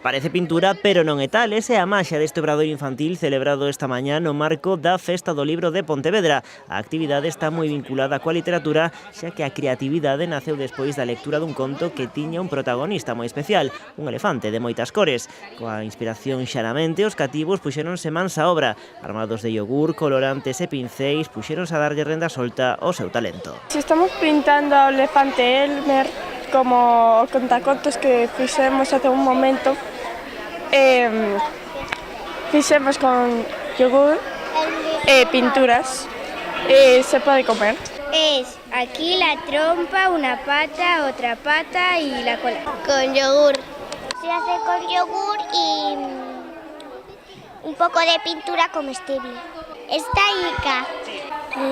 Parece pintura, pero non é tal. Esa é a maxia deste obradoiro infantil celebrado esta mañá no marco da Festa do Libro de Pontevedra. A actividade está moi vinculada coa literatura, xa que a creatividade naceu despois da lectura dun conto que tiña un protagonista moi especial, un elefante de moitas cores. Coa inspiración xaramente, os cativos puxéronse mans á obra. Armados de yogur, colorantes e pincéis, puxéronse a darlle renda solta ao seu talento. Si estamos pintando ao elefante Elmer, como o contacontos que fixemos hace un momento, fixemos con yogur e pinturas, se pode comer. Es aquí la trompa, una pata, otra pata y la cola. Con yogur. Se hace con yogur y un poco de pintura comestible. Está rica.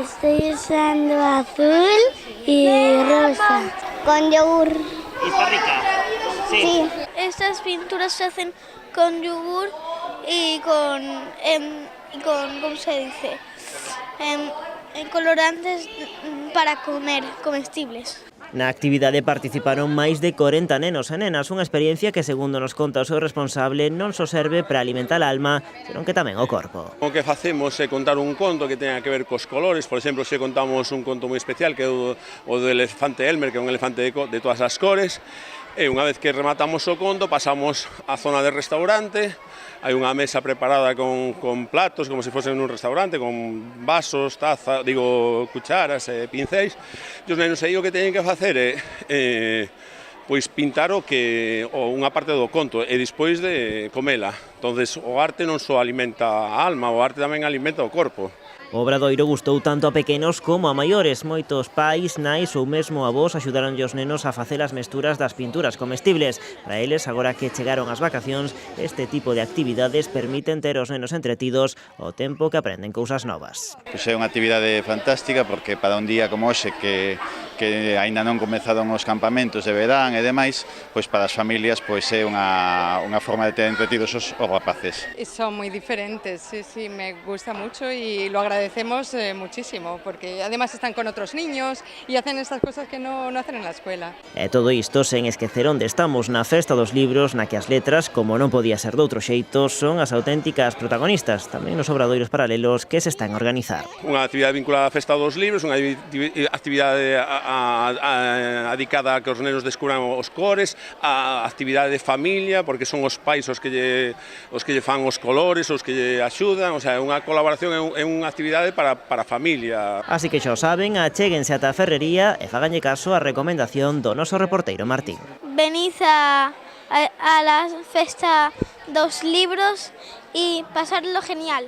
Estoy usando azul y rosa. Con yogur. ¿Y está rica? Sí. Estas pinturas se hacen con yogur y con ¿cómo se dice? Colorantes para comer, comestibles. Na actividade participaron máis de 40 nenos e nenas, unha experiencia que, segundo nos conta o seu responsable, non só serve para alimentar a alma, senón que tamén o corpo. O que facemos é contar un conto que tenga que ver cos colores. Por exemplo, se contamos un conto moi especial que é o do elefante Elmer, que é un elefante de todas as cores, e unha vez que rematamos o conto pasamos á zona de restaurante. Hai unha mesa preparada con platos, como se fose nun restaurante, con vasos, cucharas e pincéis. E os nenos aí o que teñen que facer é pois pintar unha parte do conto e despois de comela. Entonces, o arte non só alimenta a alma, o arte tamén alimenta o corpo. O obradoiro gustou tanto a pequenos como a maiores. Moitos pais, nais ou mesmo avós axudaronlle os nenos a facer as mesturas das pinturas comestibles. Para eles, agora que chegaron as vacacións, este tipo de actividades permiten ter os nenos entretidos ao tempo que aprenden cousas novas. Pois é unha actividade fantástica porque para un día como hoxe que aínda non comezaron os campamentos de verán e demais, pois para as familias pois é unha forma de ter entretidos os rapaces. Son moi diferentes, sí, me gusta mucho y lo agradecemos muchísimo porque además están con otros niños y hacen estas cosas que no hacen en la escuela. E todo isto sen esquecer onde estamos, na Festa dos Libros, na que as letras, como non podía ser doutro xeito, son as auténticas protagonistas, tamén nos obradoiros paralelos que se están a organizar. Unha actividade vinculada á Festa dos Libros, unha actividade dedicada a que os nenos descubran os cores, a actividade de familia, porque son os pais os que lle fan os colores, os que lle axudan, o sea, unha colaboración, é unha actividade para a familia. Así que xa o saben, achéguense ata a ferrería e faganlle caso á recomendación do noso reporteiro Martín. Venid a la Festa dos Libros y pasarlo genial.